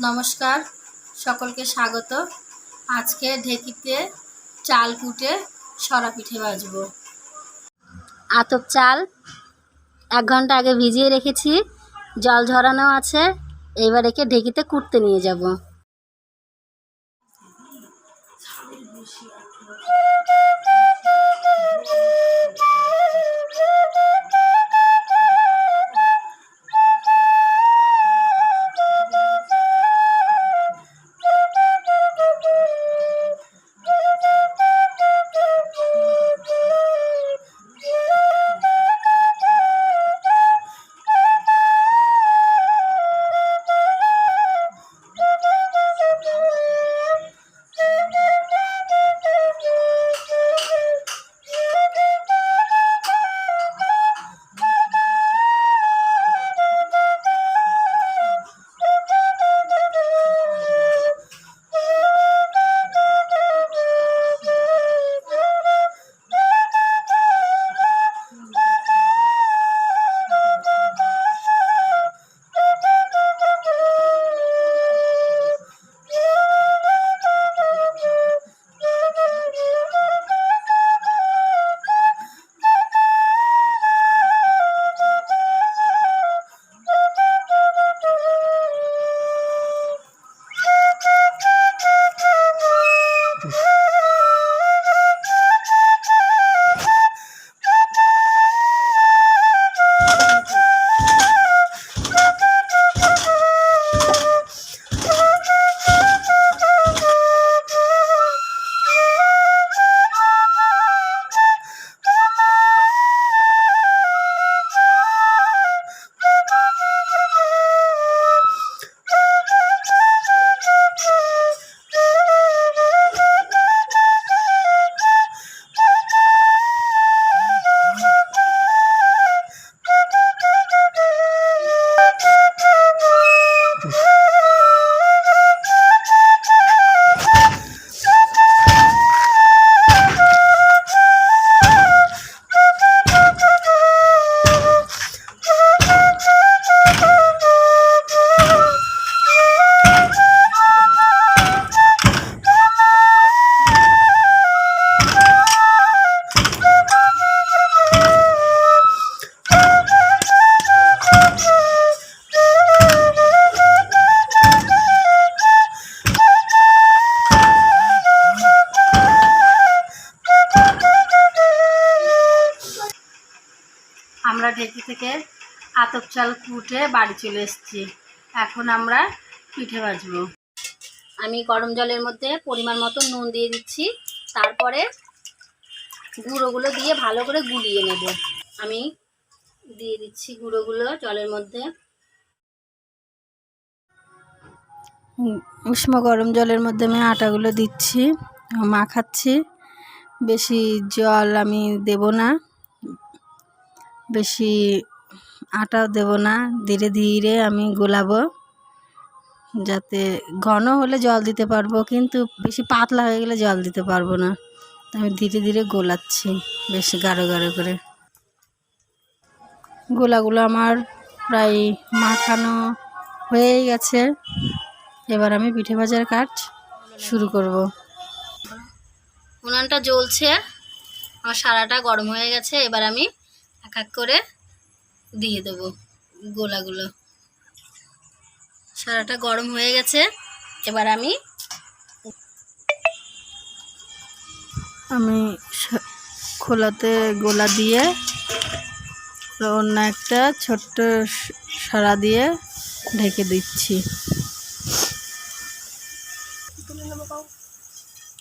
নমস্কার, সকলকে স্বাগত। আজকে ঢেকিতে চাল কুটে সরা পিঠে ভাজবো। আতপ চাল 1 ঘন্টা আগে ভিজিয়ে রেখেছি, জল ঝরানো আছে। এইবার একে ঢেকিতে কুটতে নিয়ে যাব। আমরা ঢেকি থেকে আতপ চাল কুটে বাড়ি চলে এসেছি। এখন আমরা পিঠে ভাজবো। আমি গরম জলের মধ্যে পরিমাণ মতো নুন দিয়ে দিচ্ছি, তারপরে গুঁড়োগুলো দিয়ে ভালো করে গুলিয়ে নেব। আমি দিয়ে দিচ্ছি গুঁড়োগুলো জলের মধ্যে। উষ্ণ গরম জলের মধ্যে আমি আটাগুলো দিচ্ছি, মাখাচ্ছি। বেশি জল আমি দেব না, বেশি আটাও দেব না। ধীরে ধীরে আমি গোলাবো, যাতে ঘন হলে জল দিতে পারবো, কিন্তু বেশি পাতলা হয়ে গেলে জল দিতে পারবো না। আমি ধীরে ধীরে গোলাচ্ছি, বেশি গাঢ় গাঢ় করে। গোলাগুলো আমার প্রায় মাখানো হয়েই গেছে। এবার আমি পিঠে ভাজার কাজ শুরু করব। উনানটা জ্বলছে, আমার সারাটা গরম হয়ে গেছে। এবার আমি এক এক করে দিয়ে দেবো গোলাগুলো। সারাটা গরম হয়ে গেছে। এবার আমি খোলাতে গোলা দিয়ে অন্য একটা ছোট্ট সারা দিয়ে ঢেকে দিচ্ছি।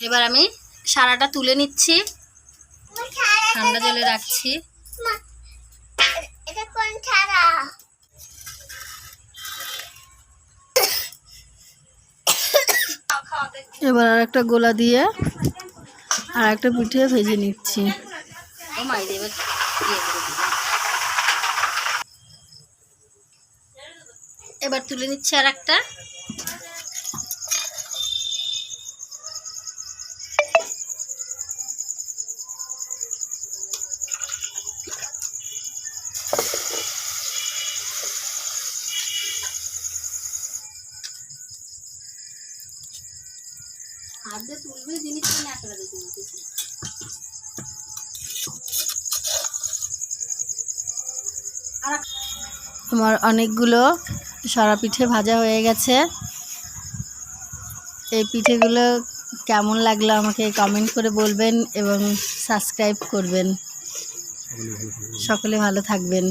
এবার আমি সারাটা তুলে নিচ্ছি, ঠান্ডা জলে রাখছি। এবার আর একটা গোলা দিয়ে আর একটা পিঠে ভেজে নিচ্ছি। এবার তুলে নিচ্ছি আর একটা। হাত দিয়ে তুলবে জিনিস ন্যাকড়া দিয়ে তুলতেছি। আমার অনেকগুলো সরা পিঠে ভাজা হয়ে গেছে। এই পিঠেগুলো কেমন লাগলো আমাকে কমেন্ট করে বলবেন এবং সাবস্ক্রাইব করবেন। সকলে ভালো থাকবেন।